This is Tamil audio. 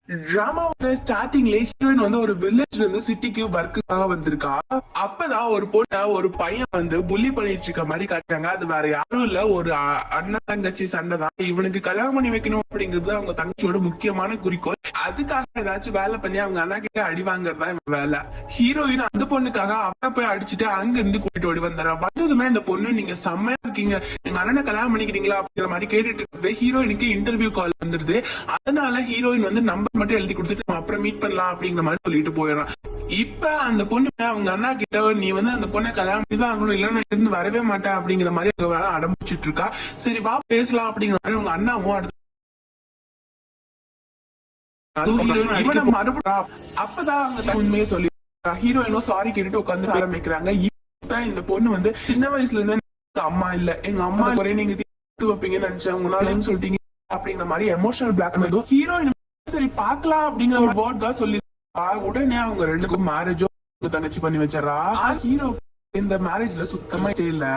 டிராமாவோட ஸ்டார்டிங்ல ஹீரோயின் வந்து ஒரு வில்லேஜ்ல இருந்து சிட்டிக்கு ஒர்க்குக்காக வந்திருக்கா. அப்பதான் ஒரு பொண்ண ஒரு பையன் வந்து புள்ளி பண்ணிட்டு இருக்க மாதிரி காட்டுறாங்க. அது வேற யாரும் இல்ல, ஒரு அண்ணன் தங்கச்சி சண்டை தான். இவனுக்கு கல்யாணம் பண்ணி வைக்கணும் அப்படிங்கிறது அவங்க தங்கச்சியோட முக்கியமான குறிக்கோள். அதுக்காக ஏதாச்சும் வேலை பண்ணி அவங்க அண்ணா கிட்ட அடி வாங்குறதா இவன் வேலை. ஹீரோயின் அந்த பொண்ணுக்காக அவனை போய் அடிச்சுட்டு அங்க இருந்து கூட்டிட்டு ஓடி வந்துடுறா. வந்ததுமே இந்த பொண்ணு நீங்க செம்மையா இருக்கீங்க, எங்க அண்ணனை கல்யாணம் பண்ணிக்கிறீங்களா அப்படிங்கிற மாதிரி கேட்டுட்டு இருக்கு. ஹீரோயினுக்கு இன்டர்வியூ கால் வந்துருது. அதனால ஹீரோயின் வந்து நம்பர் மட்டும் எழுதி கொடுத்துட்டு நம்ம அப்புறம் மீட் பண்ணலாம் அப்படிங்கிற மாதிரி சொல்லிட்டு போயிடறான். இப்ப அந்த பொண்ணு அவங்க அண்ணா கிட்ட நீ வந்து அந்த பொண்ணை கல்யாணம் பண்ணி தான் ஆகணும், இல்ல நான் இருந்து வரவே மாட்டேன் அப்படிங்கிற மாதிரி அடம்பிச்சிட்டு இருக்கா. சரி வா பேசலாம் அப்படிங்கிற மாதிரி அவங்க அண்ணாவும் அடுத்து அப்பதான் அவங்க உண்மையை சொல்லி ஹீரோயினும் சாரி கேட்டுட்டு உட்காந்து ஆரம்பிக்கிறாங்க. இப்ப இந்த பொண்ணு வந்து சின்ன வயசுல இருந்து அம்மா இல்ல, எங்க அம்மா ஒரே நீங்க தீர்த்து வைப்பீங்கன்னு நினைச்சேன், உங்களால சொல்லிட்டீங்க அப்படிங்கிற மாதிரி எமோஷனல் பிளாக் ஹீரோயின் சரி பாக்கலாம் அப்படிங்கிற ஒரு வேர்ட் தான் சொல்லி உடனே அவங்க ரெண்டுக்கும் மேரேஜோ தங்கச்சி பண்ணி வச்சிடறா. ஹீரோ இந்த மேரேஜ்ல சுத்தமா இல்ல.